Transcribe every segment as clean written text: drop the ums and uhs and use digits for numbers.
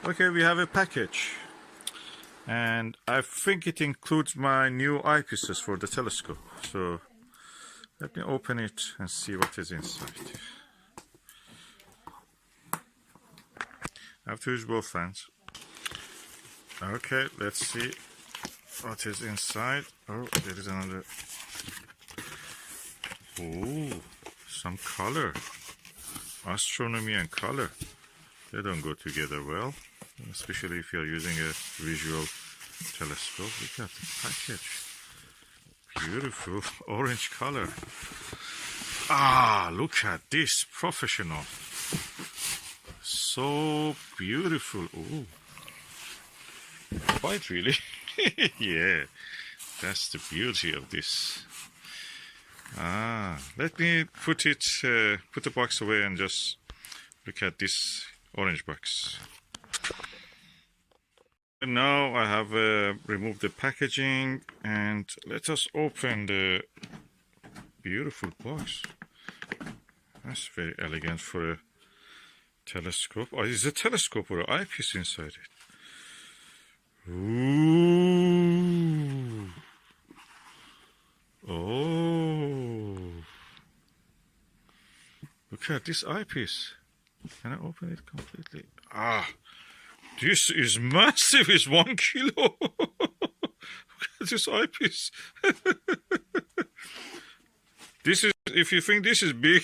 Okay, we have a package, and I think it includes my new eyepieces for the telescope. So let me open it and see what is inside. I have to use both hands. Okay, let's see what is inside. Oh, there is another. Oh, some color. Astronomy and color. They don't go together well, especially if you're using a visual telescope. Look at the package. Beautiful orange color. Ah, look at this. Professional. So beautiful. Oh, quite really. Yeah, that's the beauty of this. Ah, let me put the box away and just look at this orange box. And now I have removed the packaging, and let us open the beautiful box. That's very elegant for a telescope. Oh, is it a telescope or an eyepiece inside it? Ooh. Oh. Look at this eyepiece. Can I open it completely? Ah. This is massive. It's 1 kilo. Look at this eyepiece. This is, if you think this is big,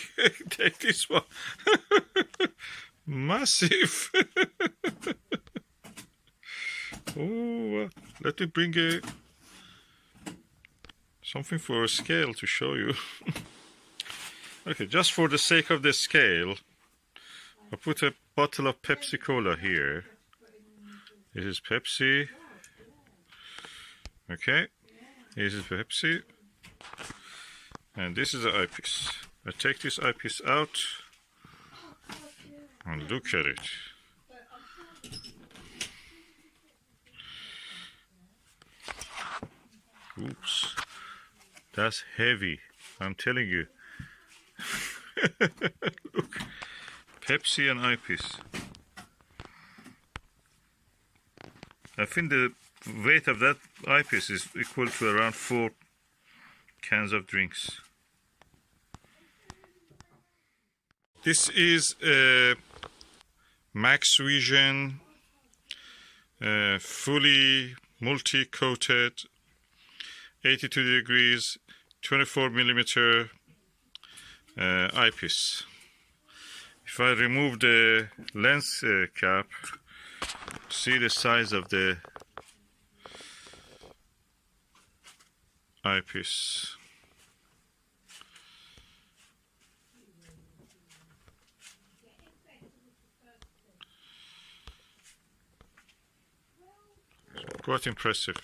take this one. Massive. Oh, let me bring something for a scale to show you. Okay, just for the sake of the scale, I put a bottle of Pepsi Cola here. This is Pepsi. Okay, this is Pepsi. And this is the eyepiece. I take this eyepiece out and look at it. Oops, that's heavy, I'm telling you. Look, Pepsi and eyepiece. I think the weight of that eyepiece is equal to around 4 cans of drinks. This is a Maxvision fully multi-coated 82 degrees 24mm eyepiece. If I remove the lens cap, see the size of the eyepiece. Quite impressive.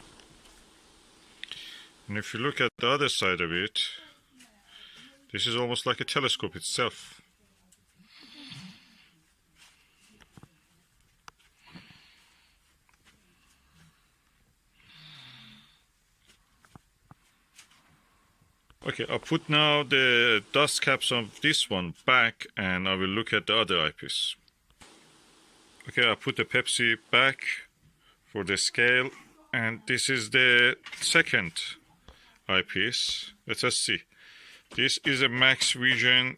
And if you look at the other side of it, this is almost like a telescope itself. Okay, I'll put now the dust caps of this one back, and I will look at the other eyepiece. Okay, I'll put the Pepsi back for the scale, and this is the second eyepiece. Let us see. This is a Maxvision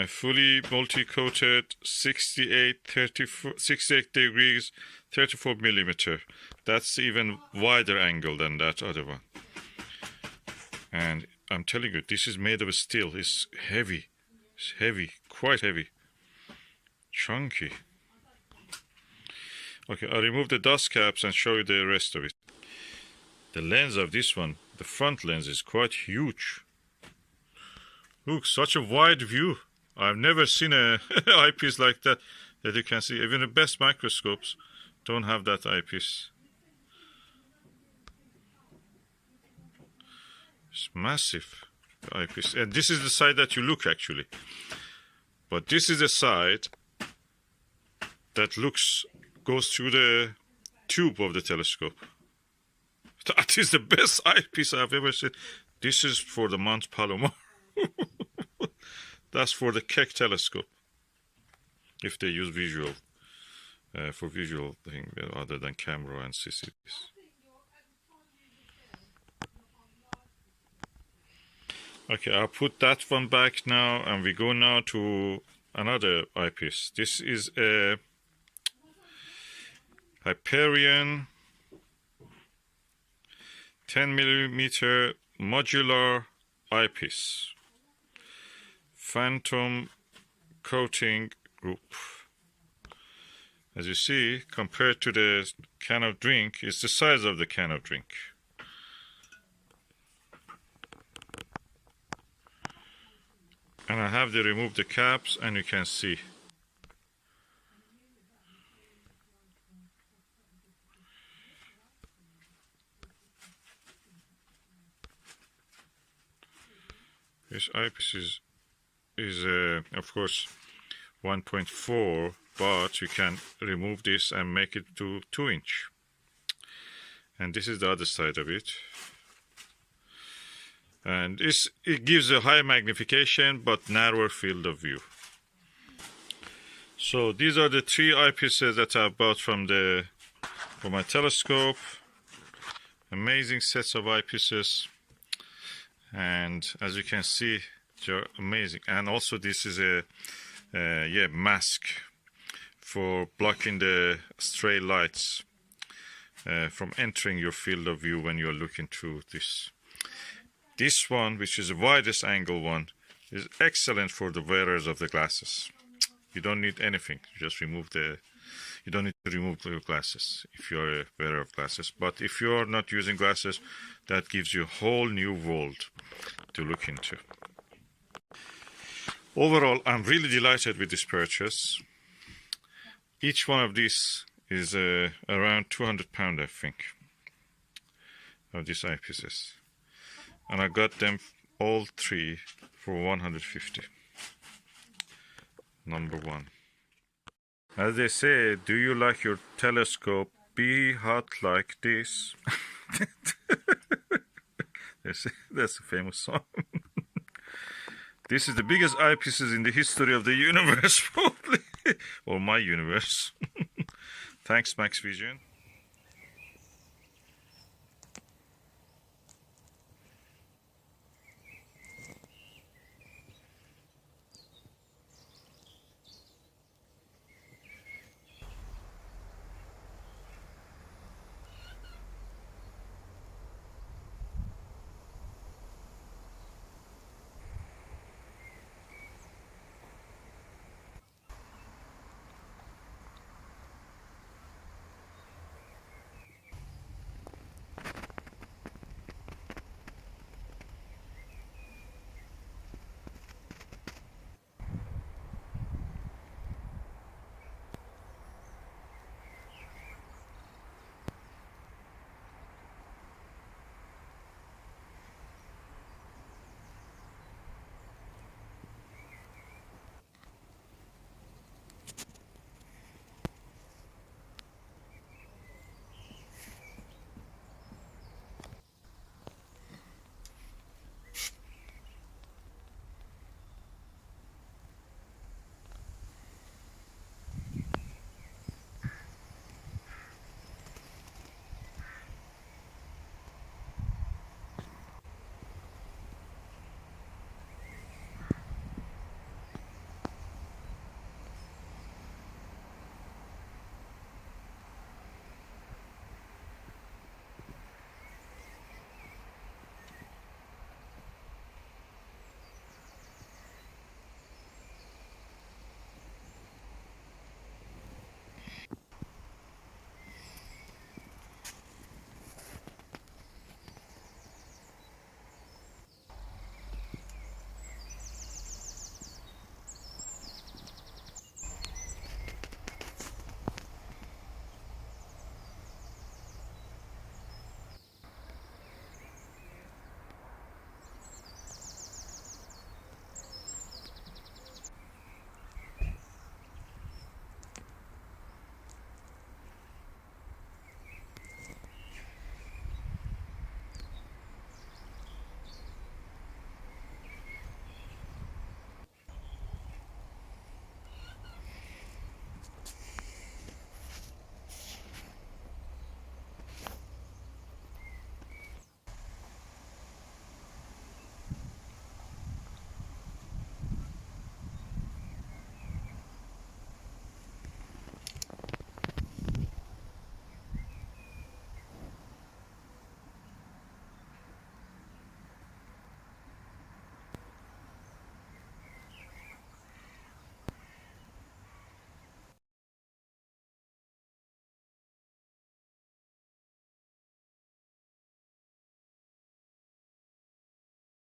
fully multi-coated 68 degrees 34mm. That's even wider angle than that other one. And I'm telling you, this is made of steel. It's heavy. It's heavy, quite heavy. Chunky. Okay, I'll remove the dust caps and show you the rest of it. The lens of this one, the front lens, is quite huge. Look, such a wide view. I've never seen a eyepiece like that you can see. Even the best microscopes don't have that eyepiece. It's massive eyepiece. And this is the side that you look, actually. But this is the side that goes through the tube of the telescope. That is the best eyepiece I've ever seen. This is for the Mount Palomar. That's for the Keck telescope, if they use visual. for visual thing other than camera and CCTVs. Okay, I'll put that one back now, and we go now to another eyepiece. This is a Hyperion 10mm modular eyepiece. Phantom coating group. As you see, compared to the can of drink, it's the size of the can of drink. And I have to remove the caps, and you can see. This eyepiece is of course 1.4, but you can remove this and make it to 2-inch. And this is the other side of it. And it gives a high magnification but narrower field of view. So these are the 3 eyepieces that I bought from my telescope. Amazing sets of eyepieces, and as you can see, they're amazing. And also this is a mask for blocking the stray lights from entering your field of view when you're looking through this. This one, which is the widest angle one, is excellent for the wearers of the glasses. You don't need anything. You just remove you don't need to remove your glasses if you're a wearer of glasses. But if you're not using glasses, that gives you a whole new world to look into. Overall, I'm really delighted with this purchase. Each one of these is around £200, I think, of these eyepieces. And I got them all 3 for £150. Number 1. As they say, do you like your telescope be hot like this? That's a famous song. This is the biggest eyepieces in the history of the universe, probably. Or my universe. Thanks, Maxvision.